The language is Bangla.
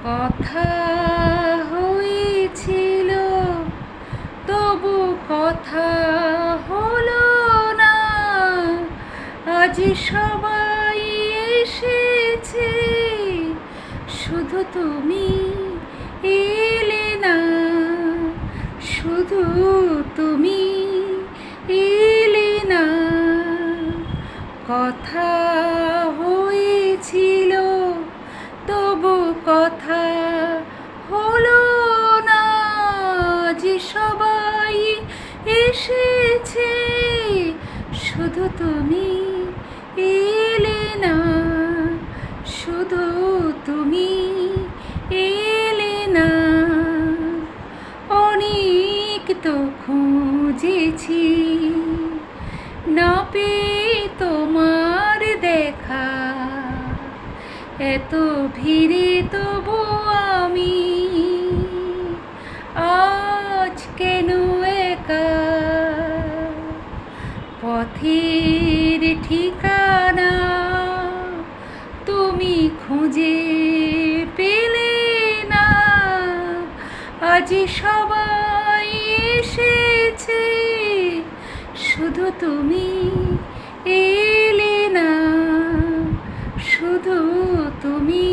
কথা হয়েছিল তবু কথা হলো না। আজ সবাই এসেছে, শুধু তুমি এলে না। শুধু তুমি এলে না। কথা হয়েছিল তবু কথা হলো না। যে সবাই এসেছে, শুধু তুমি এলে না। শুধু তুমি এলে না। অনেক তো খুঁজেছি, না পেয়ে তোমার দেখা। এত ভিড়ে তবু আমি আজ কেন একা। পথের ঠিকানা তুমি খুঁজে পেলে না। আজ সবাই এসেছে, শুধু তুমি এলে না। শুধু তুমি